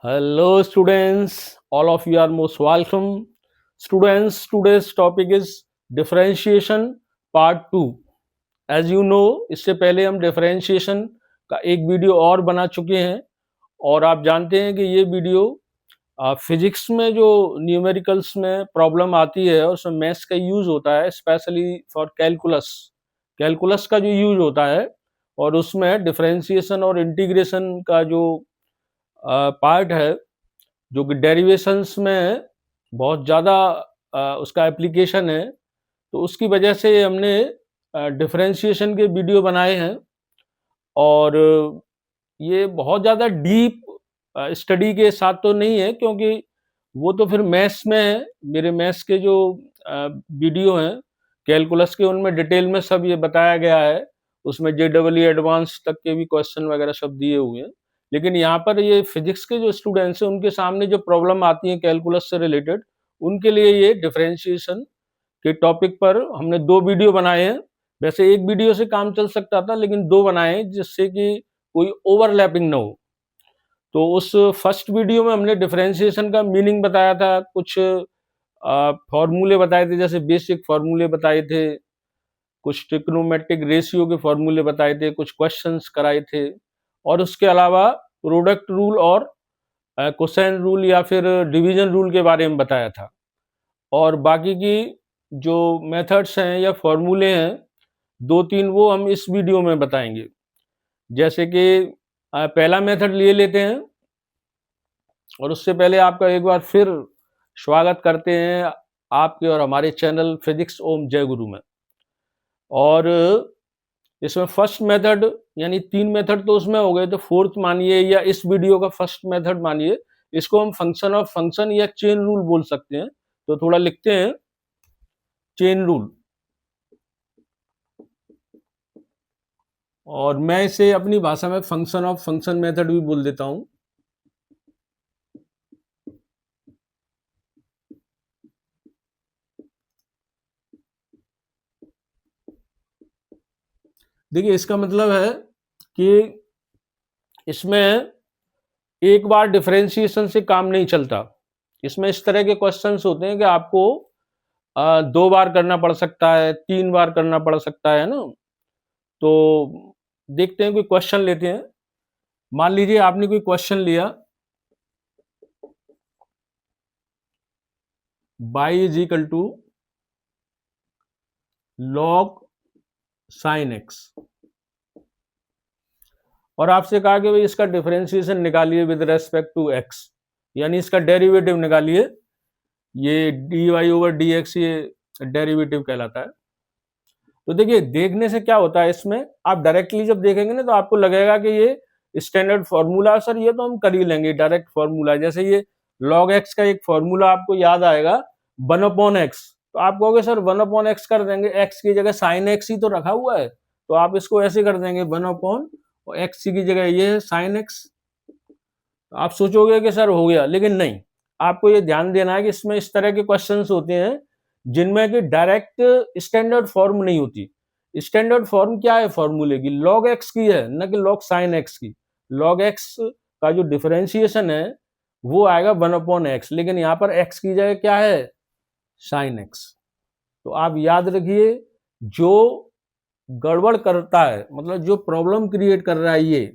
Hello, students. All of you are most welcome. Students, today's topic is differentiation part 2. As you know, इससे पहले हम differentiation का एक video और बना चुके हैं और आप जानते हैं कि ये वीडियो फिजिक्स में जो न्यूमेरिकल्स में प्रॉब्लम आती है और उसमें मैथ्स का यूज होता है, स्पेशली फॉर कैलकुलस। कैलकुलस का जो यूज होता है और उसमें डिफरेंशिएशन और इंटीग्रेशन का जो पार्ट है, जो कि डेरिवेशंस में बहुत ज़्यादा उसका एप्लीकेशन है, तो उसकी वजह से हमने डिफरेंशिएशन के वीडियो बनाए हैं। और ये बहुत ज़्यादा डीप स्टडी के साथ तो नहीं है, क्योंकि वो तो फिर मैथ्स में है। मेरे मैथ्स के जो वीडियो हैं कैलकुलस के, उनमें डिटेल में सब ये बताया गया है। उसमें JEE एडवांस तक के भी क्वेश्चन वगैरह सब दिए हुए हैं। लेकिन यहाँ पर ये फिजिक्स के जो स्टूडेंट्स हैं, उनके सामने जो प्रॉब्लम आती है कैलकुलस से रिलेटेड, उनके लिए ये डिफरेंशिएशन के टॉपिक पर हमने 2 वीडियो बनाए हैं। वैसे एक वीडियो से काम चल सकता था, लेकिन 2 बनाए हैं जिससे कि कोई ओवरलैपिंग ना हो। तो उस फर्स्ट वीडियो में हमने डिफरेंशिएशन का मीनिंग बताया था, कुछ फॉर्मूले बताए थे, जैसे बेसिक फॉर्मूले बताए थे, कुछ ट्रिग्नोमेट्रिक रेशियो के फॉर्मूले बताए थे, कुछ क्वेश्चंस कराए थे, और उसके अलावा प्रोडक्ट रूल और कोसेन रूल या फिर डिवीजन रूल के बारे में बताया था। और बाकी की जो मेथड्स हैं या फॉर्मूले हैं 2-3, वो हम इस वीडियो में बताएंगे। जैसे कि पहला मेथड ले लेते हैं, और उससे पहले आपका एक बार फिर स्वागत करते हैं आपके और हमारे चैनल फिजिक्स ओम जय गुरु में। और इसमें फर्स्ट मेथड, यानी 3 मेथड तो उसमें हो गए, तो फोर्थ मानिए या इस वीडियो का फर्स्ट मेथड मानिए, इसको हम फंक्शन ऑफ फंक्शन या चेन रूल बोल सकते हैं। तो थोड़ा लिखते हैं, चेन रूल। और मैं इसे अपनी भाषा में फंक्शन ऑफ फंक्शन मेथड भी बोल देता हूं। देखिए, इसका मतलब है कि इसमें एक बार डिफरेंशिएशन से काम नहीं चलता। इसमें इस तरह के क्वेश्चंस होते हैं कि आपको 2 बार करना पड़ सकता है, 3 बार करना पड़ सकता है ना। तो देखते हैं, कोई क्वेश्चन लेते हैं। मान लीजिए आपने कोई क्वेश्चन लिया, y is equal to log sin x, और आपसे कहा कि भाई इसका डिफरेंशिएशन निकालिए विद रेस्पेक्ट टू x, यानी इसका डेरिवेटिव निकालिए। ये dy ओवर dx ये डेरिवेटिव कहलाता है। तो देखिए, देखने से क्या होता है, इसमें आप डायरेक्टली जब देखेंगे ना, तो आपको लगेगा कि ये स्टैंडर्ड फॉर्मूला, सर ये तो हम कर ही लेंगे, डायरेक्ट फॉर्मूला। जैसे ये log x का एक फॉर्मूला आपको याद आएगा, 1/x। तो आप कहोगे सर 1/x कर देंगे, x की जगह sin x ही तो रखा हुआ है, तो आप इसको ऐसे कर देंगे 1/x की जगह ये है sin x। आप सोचोगे कि सर हो गया, लेकिन नहीं। आपको ये ध्यान देना है कि इसमें इस तरह के क्वेश्चंस होते हैं जिनमें कि डायरेक्ट स्टैंडर्ड फॉर्म नहीं होती। स्टैंडर्ड फॉर्म क्या है फॉर्मूले की? log x की है, न कि log sin x की। log x का जो डिफरेंशिएशन है वो आएगा 1/x, लेकिन यहाँ पर x की जगह क्या है? sin x। तो आप याद रखिए, जो गड़बड़ करता है, मतलब जो प्रॉब्लम क्रिएट कर रहा है, ये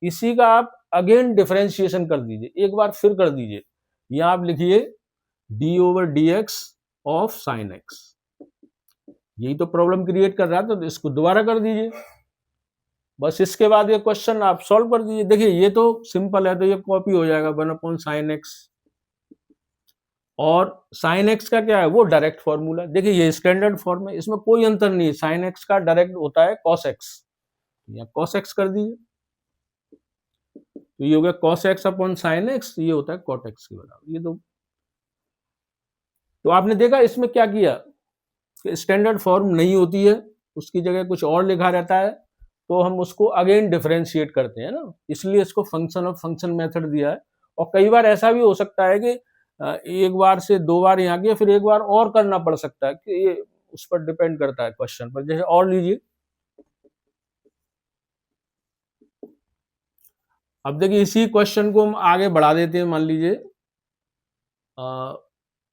इसी का आप अगेन डिफरेंशिएशन कर दीजिए, एक बार फिर कर दीजिए। यहां आप लिखिए D over d x of sine x. यही तो प्रॉब्लम क्रिएट कर रहा था, तो इसको दोबारा कर दीजिए। बस इसके बाद ये क्वेश्चन आप सॉल्व कर दीजिए। देखिए, ये तो सिंपल है, तो ये कॉपी हो जाएगा 1/sin x। और sin x का क्या है? वो डायरेक्ट फॉर्मूला। देखिए, ये स्टैंडर्ड फॉर्म है, इसमें कोई अंतर नहीं है। sin x का डायरेक्ट होता है cos x, या cos x कर दीजिए। तो ये हो गया cos x upon sin x, ये होता है cot x के बराबर। ये तो आपने देखा इसमें क्या किया, स्टैंडर्ड फॉर्म नहीं होती है, उसकी जगह कुछ और लिखा रहता है, तो हम उसको अगेन डिफरेंशिएट करते हैं ना, इसलिए इसको फंक्शन ऑफ फंक्शन मेथड दिया है। और कई बार ऐसा भी हो सकता है कि एक बार से 2 बार यहाँ किया, फिर एक बार और करना पड़ सकता है, कि ये उस पर डिपेंड करता है क्वेश्चन पर। जैसे और लीजिए, अब देखिए इसी क्वेश्चन को हम आगे बढ़ा देते हैं, मान लीजिए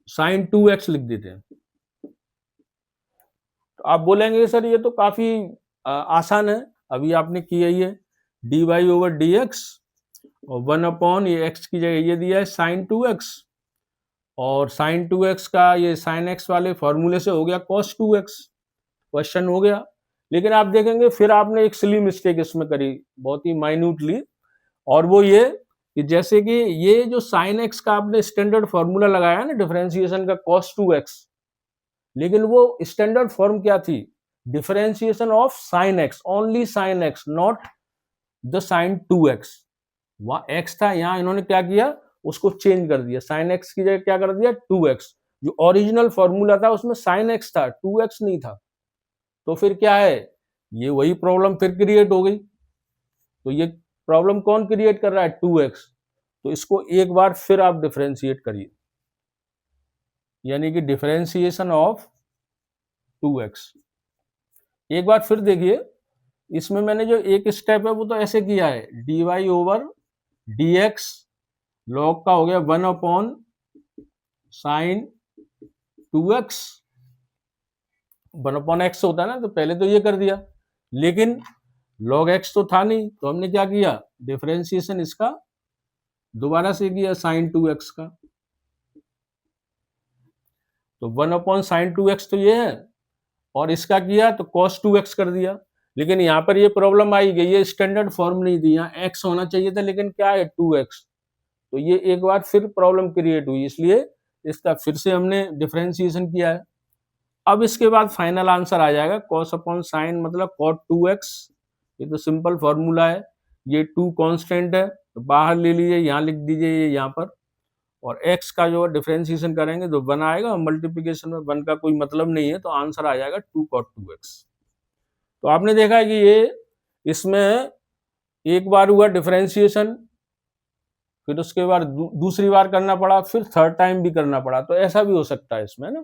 साइन 2x लिख देते हैं। तो आप बोलेंगे सर ये तो काफी आसान है, अभी आपने किया ही है, dy ओवर dx और 1 अपॉन ये x की जगह ये दिया है साइन 2x, और साइन 2x का ये साइन x वाले फॉर्मूले से हो गया cos 2x, क्वेश्चन हो गया। लेकिन आप देखेंगे फिर आपने एक सिली मिस्टेक इसमें करी, बहुत ही माइन्यूटली, और वो ये कि जैसे कि ये जो साइन एक्स का आपने स्टैंडर्ड फॉर्मूला लगाया ना डिफरेंशिएशन का cos 2x, लेकिन वो स्टैंडर्ड फॉर्म क्या थी, differentiation of sine x, only sine x, not the sine 2x। वहां x था, यहां इन्होंने क्या किया, उसको चेंज कर दिया, साइन एक्स की जगह क्या कर दिया 2x। जो ओरिजिनल फॉर्मूला था उसमें साइन एक्स था, 2x नहीं था। तो फिर क्या है, ये वही प्रॉब्लम फिर क्रिएट हो गई। तो ये प्रॉब्लम कौन क्रिएट कर रहा है, 2x। तो इसको एक बार फिर आप डिफरेंशिएट करिए, यानी कि डिफरेंशिएशन ऑफ 2x। एक बार फिर देखिए, इसमें मैंने जो एक स्टेप है वो तो ऐसे किया है, dy ओवर dx लॉग का हो गया 1 upon sine 2x, 1 upon x होता है ना, तो पहले तो ये कर दिया, लेकिन log x तो था नहीं, तो हमने क्या किया, डिफरेंशिएशन इसका दोबारा से किया साइन 2x का। तो 1 अपॉन साइन 2x तो ये है, और इसका किया तो cos 2x कर दिया। लेकिन यहाँ पर ये प्रॉब्लम आई गई, ये स्टैंडर्ड फॉर्म नहीं दी, यहाँ x होना चाहिए था, लेकिन क्या है 2x। तो ये एक बार फिर प्रॉब्लम क्रिएट हुई, इसलिए इसका फिर से हमने डिफरेंशिएशन किया है। अब इसके बाद फाइनल आंसर आ जाएगा cos अपॉन साइन मतलब cot 2x। ये तो सिंपल फॉर्मूला है, ये 2 कांस्टेंट है तो बाहर ले लीजिए, यहाँ लिख दीजिए ये यहाँ पर, और x का जो डिफरेंशिएशन करेंगे तो 1 आएगा, मल्टीप्लिकेशन में 1 का कोई मतलब नहीं है, तो आंसर आ जाएगा 2 cot 2x। तो आपने देखा है कि ये इसमें एक बार हुआ डिफरेंशिएशन, फिर उसके बाद दूसरी बार करना पड़ा, फिर थर्ड टाइम भी करना पड़ा, तो ऐसा भी हो सकता है इसमें ना।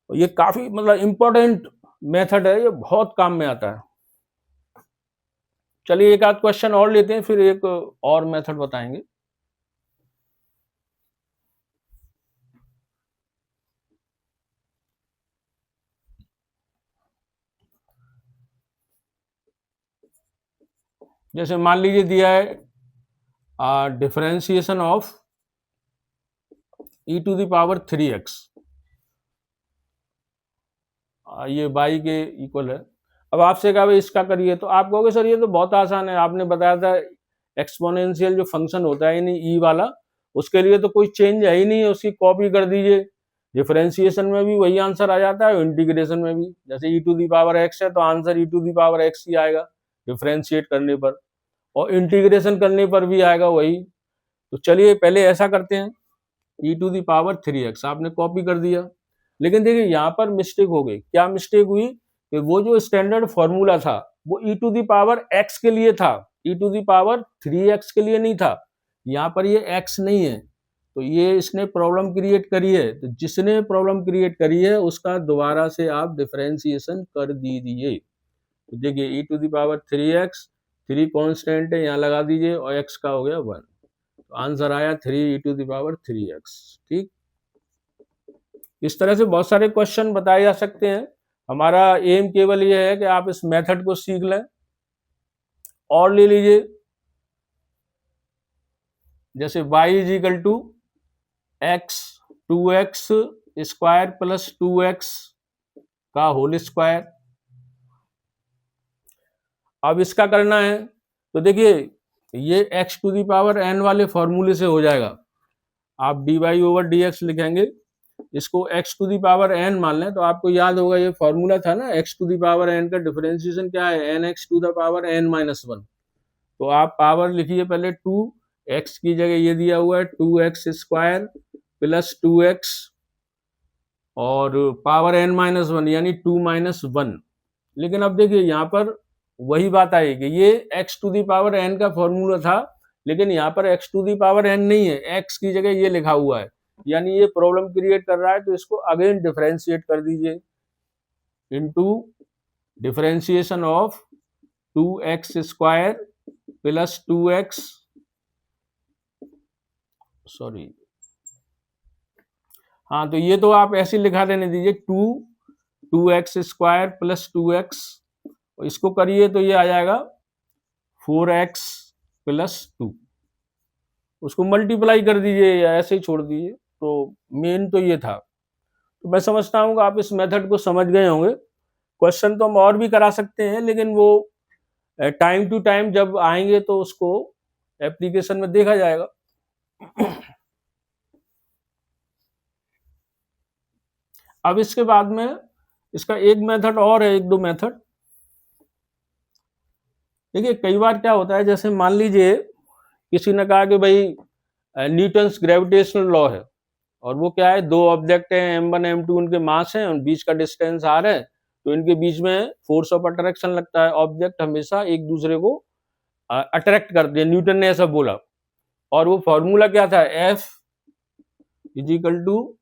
तो ये काफी मतलब इंपॉर्टेंट मेथड है, ये बहुत काम में आता है। चलिए एक आध क्वेश्चन और लेते हैं, फिर एक और मेथड बताएंगे। जैसे मान लीजिए दिया है differentiation of e to the power 3x, ये y के इक्वल है। अब आपसे कहा भाई इसका करिए, तो आप कहोगे सर ये तो बहुत आसान है, आपने बताया था एक्सपोनेंशियल जो फंक्शन होता है यानी e वाला, उसके लिए तो कोई चेंज है ही नहीं है, उसकी कॉपी कर दीजिए, डिफरेंशिएशन में भी वही आंसर आ जाता है, इंटीग्रेशन में भी। जैसे e to the power x है तो answer e to the power x ही आएगा डिफरेंशिएट करने पर, और इंटीग्रेशन करने पर भी आएगा वही। तो चलिए पहले ऐसा करते हैं, e to the power 3x आपने कॉपी कर दिया, लेकिन देखिए यहाँ पर मिस्टेक हो गई। क्या मिस्टेक हुई कि वो जो स्टैंडर्ड फॉर्मूला था वो e to the power x के लिए था, e to the power 3x के लिए नहीं था। यहाँ पर ये x नहीं है, तो ये इसने प्रॉब्लम क्रिएट करी है। तो जिसने प्रॉब्लम क्रिएट करी है उसका दोबारा से आप डिफरेंशिएशन कर दीजिए। तो देखिए e to the power 3x, 3 constant है, यहाँ लगा दीजिए, और x का हो गया 1, तो आंसर आया 3 e to the power 3x। ठीक, इस तरह से बहुत सारे क्वेश्चन बताए जा सकते हैं। हमारा एम केवल यह है कि आप इस मेथड को सीख लें। और ले लीजिए, जैसे y is equal to x 2x square plus 2x का होल स्क्वायर। अब इसका करना है तो देखिए ये x to the power n वाले फॉर्मूले से हो जाएगा। आप dy ओवर dx लिखेंगे, इसको x to the power n मान लें, तो आपको याद होगा ये फॉर्मूला था ना, x to the power n का डिफरेंशिएशन क्या है, nx to the power n minus 1। तो आप पावर लिखिए पहले 2, x की जगह ये दिया हुआ है 2x स्क्वायर प्लस 2x और पावर n माइनस 1 यानी 2 माइनस 1। लेकिन अब देखिए यहाँ पर वही बात आएगी, ये x to the power n का फॉर्मूला था, लेकिन यहाँ पर x to the power n नहीं है, x की जगह ये लिखा हुआ है, यानी ये प्रॉब्लम क्रिएट कर रहा है। तो इसको अगेन डिफरेंशिएट कर दीजिए, into differentiation of 2x square plus 2x, sorry, हाँ, तो ये तो आप ऐसे लिखा देने दीजिए 2x स्क्वायर प्लस 2x, इसको करिए तो ये आ जाएगा 4x प्लस 2, उसको मल्टीप्लाई कर दीजिए या ऐसे ही छोड़ दीजिए। तो मेन तो ये था। तो मैं समझता हूँ कि आप इस मेथड को समझ गए होंगे। क्वेश्चन तो हम और भी करा सकते हैं, लेकिन वो टाइम टू टाइम जब आएंगे तो उसको एप्लीकेशन में देखा जाएगा। अब इसके बाद में इसका एक मेथड और है, एक दो मेथड। देखिए कई बार क्या होता है, जैसे मान लीजिए किसी ने कहा कि भाई न्यूटन्स ग्रेविटेशनल लॉ है, और वो क्या है, दो ऑब्जेक्ट हैं m1 m2, उनके मास हैं और बीच का डिस्टेंस r है, तो इनके बीच में फोर्स ऑफ अट्रैक्शन लगता है। ऑब्जेक्ट हमेशा एक दूसरे को अट्रैक्ट करते हैं, न्यूटन ने ऐसा बोला। और वो फॉर्मूला क्या था, F is equal to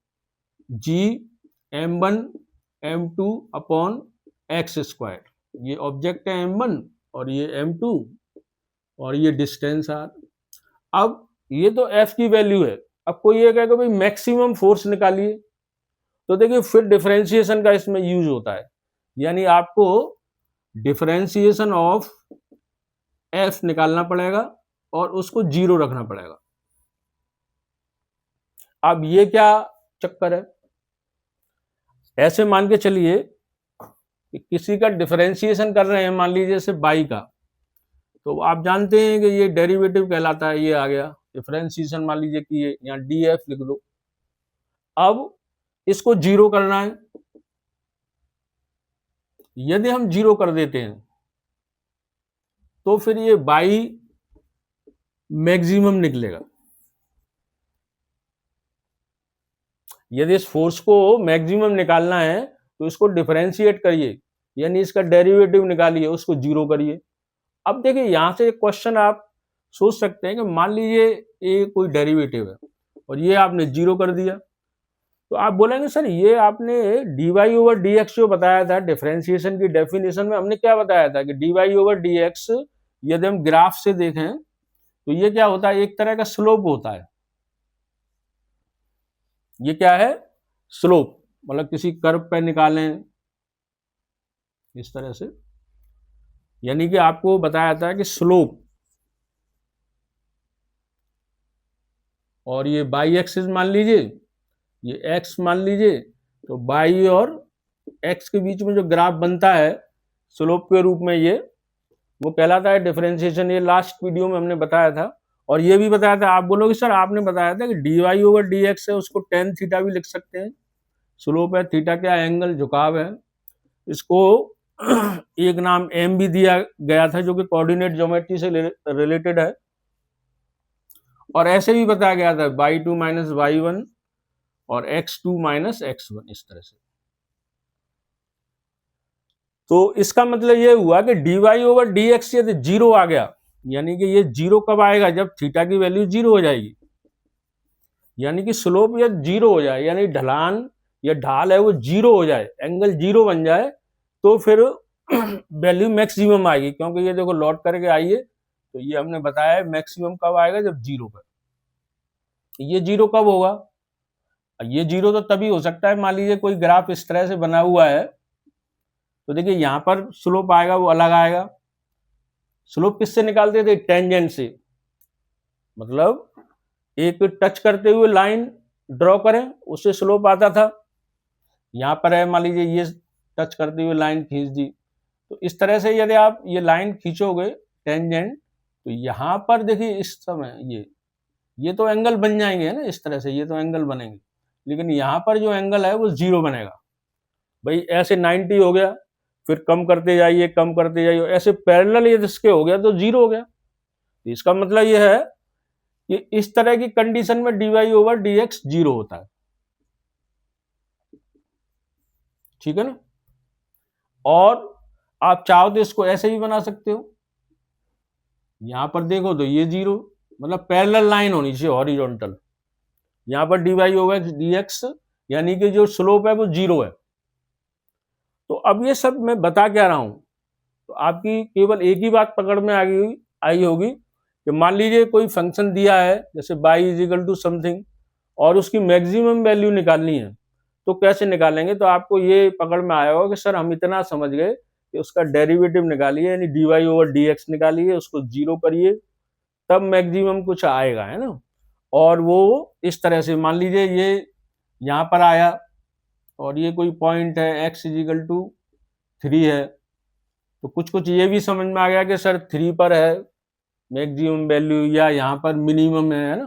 G m1 m2 upon x square. ये ऑब्जेक्ट है m1 और ये m2 और ये डिस्टेंस r। अब ये तो F की वैल्यू है। अब कोई ये कहेगा भाई मैक्सिमम फोर्स निकालिए, तो देखिए फिर डिफरेंशिएशन का इसमें यूज होता है, यानी आपको डिफरेंशिएशन ऑफ F निकालना पड़ेगा और उसको 0 रखना पड़ेगा। अब ये क्या चक्कर है, ऐसे मान के चलिए कि किसी का डिफरेंशिएशन कर रहे हैं, मान लीजिए जैसे y का, तो आप जानते हैं कि ये डेरिवेटिव कहलाता है। ये आ गया डिफरेंशिएशन, मान लीजिए कि ये यहाँ df लिख दो। अब इसको 0 करना है, यदि हम 0 कर देते हैं तो फिर ये y मैक्सिमम निकलेगा। यदि इस फोर्स को मैक्सिमम निकालना है तो इसको डिफरेंशिएट करिए, यानी इसका डेरिवेटिव निकालिए, उसको 0 करिए। अब देखिए यहां से क्वेश्चन आप सोच सकते हैं कि मान लीजिए ये कोई डेरिवेटिव है और ये आपने 0 कर दिया, तो आप बोलेंगे सर ये आपने dy ओवर dx जो बताया था डिफरेंशिएशन की डेफिनेशन में, हमने क्या बताया था कि dy ओवर dx यदि हम ग्राफ से देखें तो ये क्या होता है, एक तरह का स्लोप होता है। ये क्या है, स्लोप, मतलब किसी कर्व पे निकालें इस तरह से, यानी कि आपको बताया था कि स्लोप, और ये बाई एक्सिस मान लीजिए, ये एक्स मान लीजिए, तो बाई और एक्स के बीच में जो ग्राफ बनता है स्लोप के रूप में, ये वो कहलाता है डिफरेंशिएशन। ये लास्ट वीडियो में हमने बताया था। और ये भी बताया था, आप बोलोगे सर आपने बताया था कि dy ओवर dx है, उसको tan थीटा भी लिख सकते हैं। स्लोप है, थीटा क्या एंगल, झुकाव है। इसको एक नाम m भी दिया गया था जो कि कोऑर्डिनेट ज्योमेट्री से रिलेटेड है। और ऐसे भी बताया गया था y2 माइनस y1 और x2 माइनस x1, इस तरह से। तो इसका मतलब ये हुआ कि dy ओवर dx यदि 0 आ गया, यानी कि ये 0 कब आएगा, जब थीटा की वैल्यू 0 हो जाएगी, यानी कि स्लोप या 0 हो जाए, यानी ढलान या ढाल है वो 0 हो जाए, एंगल 0 बन जाए, तो फिर वैल्यू मैक्सिमम आएगी। क्योंकि ये देखो लौट करके आइए, तो ये हमने बताया है मैक्सिमम कब आएगा, जब 0 पर। ये 0 कब होगा, ये 0 तो तभी हो सकता है, मान लीजिए कोई ग्राफ इस तरह से बना हुआ है, तो देखिए यहां पर स्लोप आएगा वो अलग आएगा। स्लोप किससे निकालते थे, टेंजेंट से, मतलब एक टच करते हुए लाइन ड्रॉ करें उससे स्लोप आता था। यहां पर है, मान लीजिए ये टच करते हुए लाइन खींच दी, तो इस तरह से यदि आप ये लाइन खींचोगे टेंजेंट, तो यहां पर देखिए इस समय ये तो एंगल बन जाएंगे ना, इस तरह से ये तो एंगल बनेंगे, लेकिन यहां पर जो एंगल है वो 0 बनेगा। भाई ऐसे 90 हो गया, फिर कम करते जाइए कम करते जाइए, ऐसे पैरेलल यदि इसके हो गया तो 0 हो गया। तो इसका मतलब ये है कि इस तरह की कंडीशन में dy ओवर dx 0 होता है, ठीक है ना। और आप चाहो तो इसको ऐसे भी बना सकते हो, यहां पर देखो तो ये 0, मतलब पैरेलल लाइन होनी चाहिए हॉरिजॉन्टल, यहां पर dy ओवर dx यानी कि जो स्लोप है वो 0 है। तो अब ये सब मैं बता क्या रहा हूं, तो आपकी केवल एक ही बात पकड़ में आ गई आई होगी कि मान लीजिए कोई फंक्शन दिया है जैसे y is equal to something और उसकी मैक्सिमम वैल्यू निकालनी है, तो कैसे निकालेंगे? तो आपको ये पकड़ में आया होगा कि सर हम इतना समझ गए कि उसका डेरिवेटिव निकालिए, यानी dy ओवर dx निकालिए, उसको जीरो करिए, तब मैक्सिमम कुछ आएगा, है ना। और वो इस तरह से मान लीजिए ये यहाँ पर आया और ये कोई पॉइंट है x इज इक्वल टू 3 है, तो कुछ कुछ ये भी समझ में आ गया कि सर 3 पर है मैक्सिमम वैल्यू या यहाँ पर मिनिमम है ना।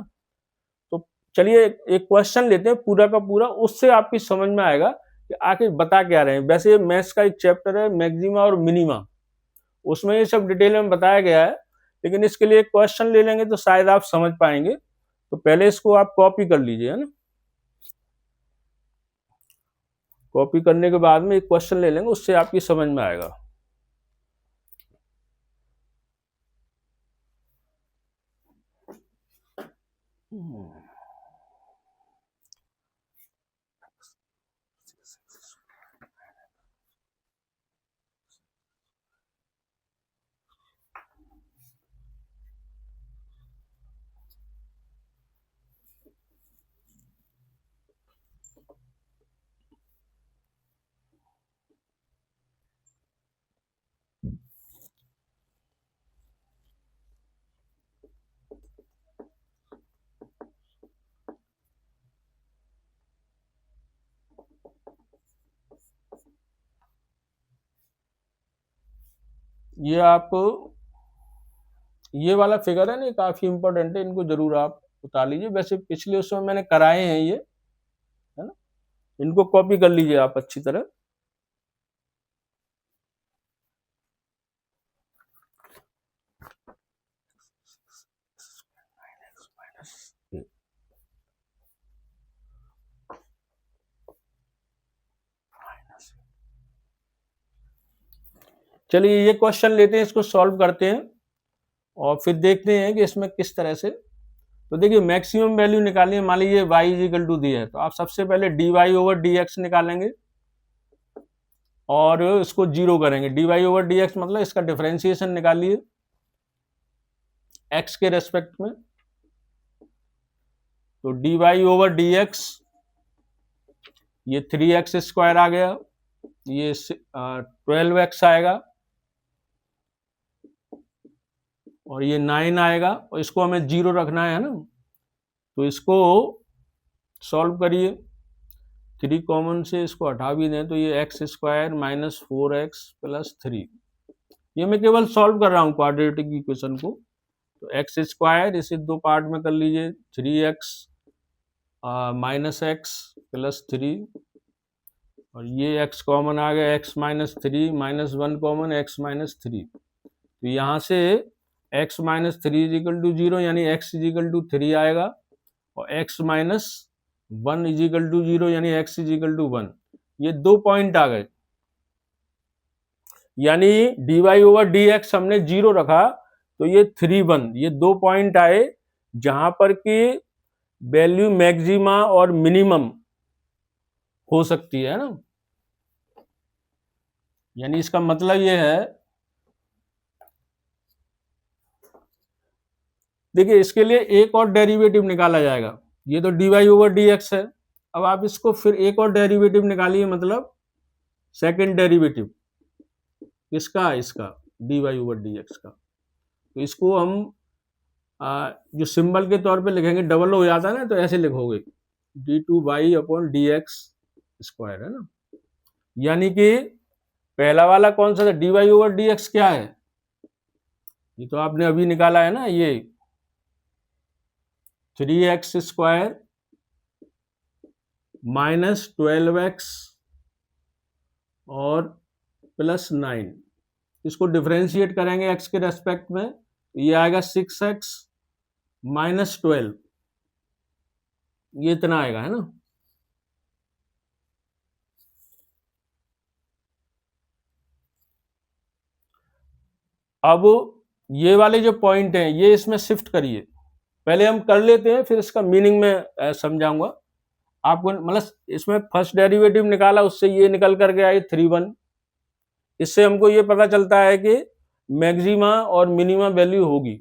तो चलिए एक क्वेश्चन लेते हैं पूरा का पूरा, उससे आपकी समझ में आएगा कि आखिर बता क्या रहे हैं। वैसे ये मैथ्स का एक चैप्टर है मैक्सिमा और मिनिमा, उसमें ये सब डिटेल में बताया गया है, लेकिन इसके लिए एक क्वेश्चन ले लेंगे तो शायद आप समझ पाएंगे। तो पहले इसको आप कॉपी कर लीजिए, है ना। कॉपी करने के बाद में एक क्वेश्चन ले लेंगे, उससे आपकी समझ में आएगा। ये आप ये वाला फिगर है ना, काफी इंपॉर्टेंट है, इनको जरूर आप उतार लीजिए। वैसे पिछले उसमें मैंने कराए हैं ये, है ना, इनको कॉपी कर लीजिए आप अच्छी तरह। चलिए ये क्वेश्चन लेते हैं, इसको सॉल्व करते हैं और फिर देखते हैं कि इसमें किस तरह से। तो देखिए मैक्सिमम वैल्यू निकालिए, मान लीजिए y इज इक्वल टू दिया है, तो आप सबसे पहले dy ओवर dx निकालेंगे और इसको जीरो करेंगे। dy ओवर dx मतलब इसका डिफरेंशिएशन निकालिए x के रेस्पेक्ट में। तो dy ओवर dx ये 3x स्क्वायर आ गया, ये 12x आएगा और ये 9 आएगा, और इसको हमें जीरो रखना है ना। तो इसको सॉल्व करिए, 3 कॉमन से इसको हटा भी दें तो ये x square minus 4x plus 3, ये मैं केवल सॉल्व कर रहा हूँ क्वाड्रेटिक इक्वेशन को। तो एक्स स्क्वायर इसे दो पार्ट में कर लीजिए, 3x माइनस एक्स प्लस 3, और ये x कॉमन आ गया, x minus 3 minus 1 common, x minus 3। तो यहाँ से x minus 3 is equal to 0, यानी x इज इक्वल टू 3 आएगा, और x minus 1 is equal to 0, यानी x इज इक्वल टू 1। ये दो पॉइंट आ गए, यानी dy ओवर dx हमने 0 रखा तो ये 3 1, ये दो पॉइंट आए जहां पर कि वैल्यू मैक्सिमा और मिनिमम हो सकती है ना। यानी इसका मतलब ये है, देखिए इसके लिए एक और डेरिवेटिव निकाला जाएगा। ये तो dy ओवर dx है, अब आप इसको फिर एक और डेरिवेटिव निकालिए, मतलब सेकंड डेरिवेटिव किसका, इसका dy ओवर dx का। तो इसको हम जो सिंबल के तौर पे लिखेंगे, डबल हो जाता है ना, तो ऐसे लिखोगे d2y अपॉन dx स्क्वायर, है ना। यानी कि पहला वाला कौन सा था, dy ओवर dx क्या है, ये तो आपने अभी निकाला है ना, ये 3x स्क्वायर माइनस 12x और प्लस 9, इसको डिफरेंशिएट करेंगे x के रेस्पेक्ट में, ये आएगा 6x माइनस 12, ये इतना आएगा, है ना। अब ये वाले जो पॉइंट हैं ये इसमें शिफ्ट करिए, पहले हम कर लेते हैं फिर इसका मीनिंग में समझाऊंगा आपको। मतलब इसमें फर्स्ट डेरिवेटिव निकाला, उससे ये निकल करके आई 3 1, इससे हमको ये पता चलता है कि मैक्सिमा और मिनिमा वैल्यू होगी।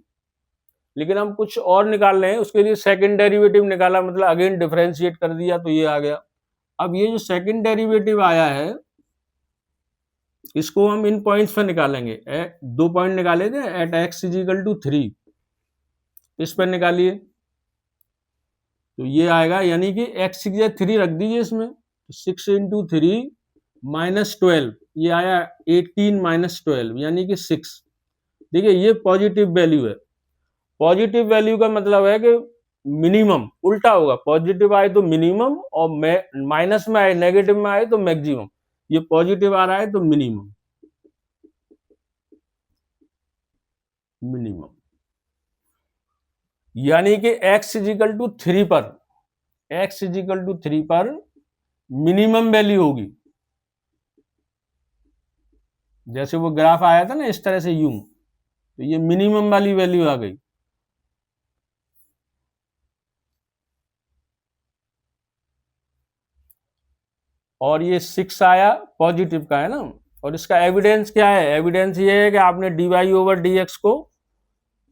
लेकिन हम कुछ और निकाल रहे हैं, उसके लिए सेकंड डेरिवेटिव निकाला, मतलब अगेन डिफरेंशिएट कर दिया तो ये आ गया। अब ये जो सेकंड डेरिवेटिव आया है इसको हम इन पॉइंट्स पर निकालेंगे। 2 पॉइंट निकाले थे at x is equal to 3, इस पर निकालिए तो ये आएगा, यानी कि एक्स की जगह 3 रख दीजिए इसमें, तो 6 इंटू 3 माइनस 12, ये आया 18 माइनस 12 यानी कि 6। देखिए ये पॉजिटिव वैल्यू है। पॉजिटिव वैल्यू का मतलब है कि मिनिमम, उल्टा होगा, पॉजिटिव आए तो मिनिमम और माइनस में आए, नेगेटिव में आए तो मैक्सिमम। ये पॉजिटिव आ रहा है तो मिनिमम, मिनिमम यानी कि x इजिकल टू 3 पर, x इजिकल टू 3 पर मिनिमम वैल्यू होगी। जैसे वो ग्राफ आया था ना इस तरह से यूं, तो ये मिनिमम वाली वैल्यू आ गई। और ये 6 आया, पॉजिटिव का है ना। और इसका एविडेंस क्या है? एविडेंस ये है कि आपने dy ओवर dx को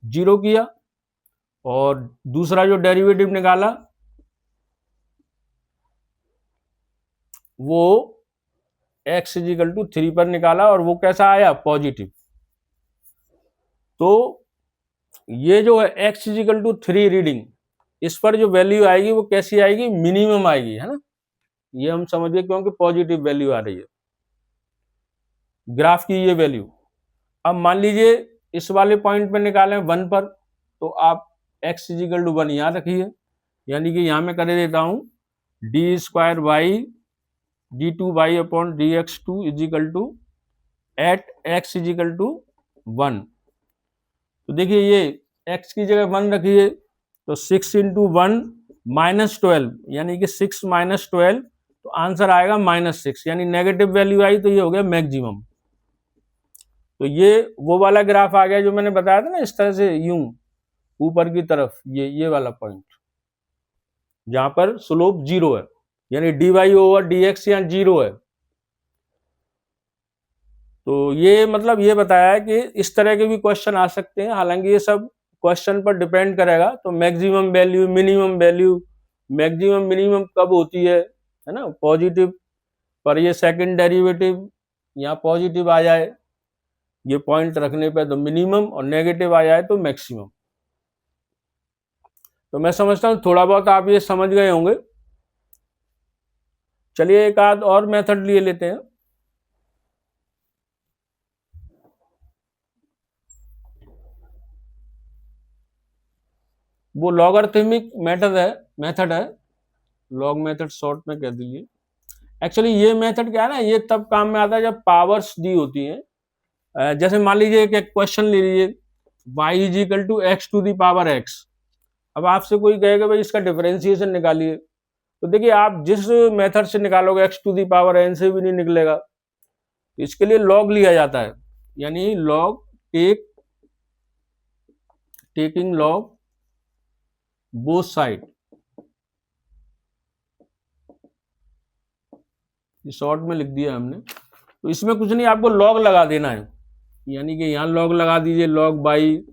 0 किया और दूसरा जो डेरिवेटिव निकाला वो x इजिकल टू 3 पर निकाला और वो कैसा आया? पॉजिटिव। तो ये जो है x इजिकल टू 3 रीडिंग, इस पर जो वैल्यू आएगी वो कैसी आएगी? मिनिमम आएगी, है ना। ये हम समझिए क्योंकि पॉजिटिव वैल्यू आ रही है ग्राफ की ये वैल्यू। अब मान लीजिए इस वाले पॉइंट पे निकालें 1 पर, तो आप x इजिकल टू 1 यहाँ रखिए, यानी कि यहाँ मैं कर देता हूं d square y d2 y upon dx2 is equal to at x is equal to 1। तो देखिए ये x की जगह 1 रखिए, तो 6 इंटू 1 माइनस 12, यानी कि 6 माइनस 12, तो आंसर आएगा -6, यानी नेगेटिव वैल्यू आई तो ये हो गया मैक्सिमम। तो ये वो वाला ग्राफ आ गया जो मैंने बताया था ना, इस तरह से यूं ऊपर की तरफ, ये वाला पॉइंट जहां पर स्लोप 0 है, यानी dy ओवर dx यहाँ 0 है। तो ये मतलब ये बताया है कि इस तरह के भी क्वेश्चन आ सकते हैं, हालांकि ये सब क्वेश्चन पर डिपेंड करेगा। तो maximum value, minimum value, maximum minimum कब होती है ना, पॉजिटिव पर ये सेकंड डेरिवेटिव यहाँ पॉजिटिव आ जाए ये पॉइंट रखने पे तो मिनिमम, और नेगेटिव आ जाए तो मैक्सिमम। तो मैं समझता हूँ थोड़ा बहुत आप ये समझ गए होंगे। चलिए एक आध और मेथड लिए लेते हैं। वो लॉगरिथमिक मेथड है, लॉग मेथड शॉर्ट में कह दीजिए। एक्चुअली ये मेथड क्या है ना, ये तब काम में आता है जब पावर्स दी होती हैं। जैसे मान लीजिए एक क्वेश्चन ले लीजिए, y is equal to x to the power x। अब आपसे कोई कहेगा भाई इसका डिफरेंशिएशन निकालिए, तो देखिए आप जिस मेथड से निकालोगे x to the power n से भी नहीं निकलेगा। इसके लिए लॉग लिया जाता है, यानी log taking log both side. Short में लिख दिया हमने। तो इसमें कुछ नहीं, आपको लॉग लगा देना है, यानी कि यहाँ लॉग लगा दीजिए, लॉग बाई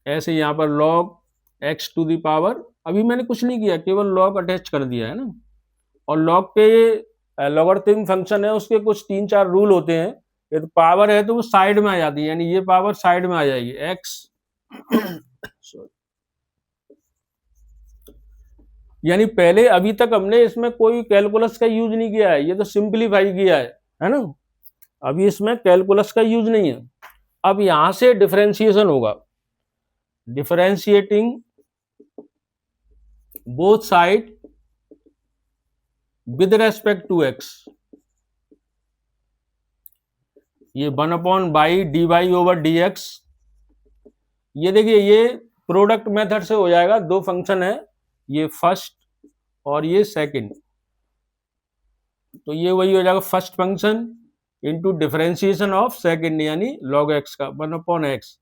ऐसे यहाँ पर log x to the power. अभी मैंने कुछ नहीं किया, केवल लॉग अटैच कर दिया है ना। और लॉग के लॉगरिथम फंक्शन है, उसके कुछ 3-4 रूल होते हैं। ये तो पावर है तो वो साइड में आ जाती है, यानी ये पावर साइड में आ जाएगी x यानी पहले अभी तक हमने इसमें कोई कैलकुलस का यूज नहीं किया है, ये तो सिंप्लीफाई किया है ना। अभी इसमें कैलकुलस का यूज नहीं है। अब यहां से डिफरेंशिएशन होगा, differentiating both side with respect to x। ये 1 upon by d y over d x. ये देखिए ये प्रोडक्ट मेथड से हो जाएगा, दो फंक्शन है, ये फर्स्ट और ये सेकंड। तो ये वही हो जाएगा first function into differentiation of second, यानी लॉग एक्स का 1 upon x,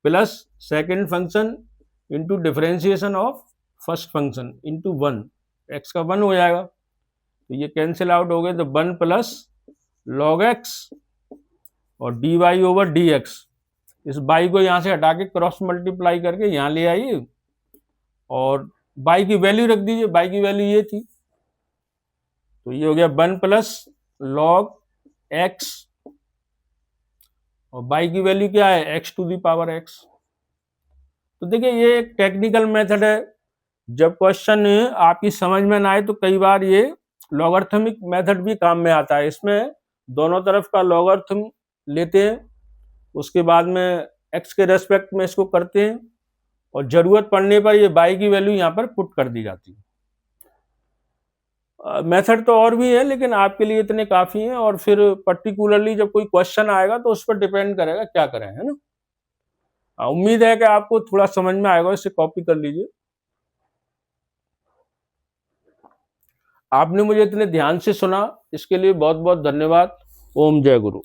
plus second function into differentiation of first function into 1, x का 1 हो जाएगा। तो ये कैंसिल आउट हो गए, तो 1 प्लस लॉग एक्स और d y over d x, इस बाई को यहाँ से हटा के क्रॉस मल्टीप्लाई करके यहाँ ले आइए और बाई की वैल्यू रख दीजिए। बाई की वैल्यू ये थी, तो ये हो गया 1 प्लस लॉग एक्स, और बाई की वैल्यू क्या है, x to the power x. तो देखिए ये एक टेक्निकल मेथड है, जब क्वेश्चन आपकी समझ में ना आए तो कई बार ये लॉगरिथमिक मेथड भी काम में आता है। इसमें दोनों तरफ का लॉगरिथम लेते हैं, उसके बाद में एक्स के रेस्पेक्ट में इसको करते हैं, और जरूरत पड़ने पर ये बाई की वैल्यू यहाँ पर पुट कर दी जाती है। मेथड तो और भी है, लेकिन आपके लिए इतने काफी हैं, और फिर पर्टिकुलरली जब कोई क्वेश्चन आएगा तो उस पर डिपेंड करेगा क्या करें, है ना। उम्मीद है कि आपको थोड़ा समझ में आएगा, इसे कॉपी कर लीजिए। आपने मुझे इतने ध्यान से सुना, इसके लिए बहुत बहुत धन्यवाद। ओम जय गुरु।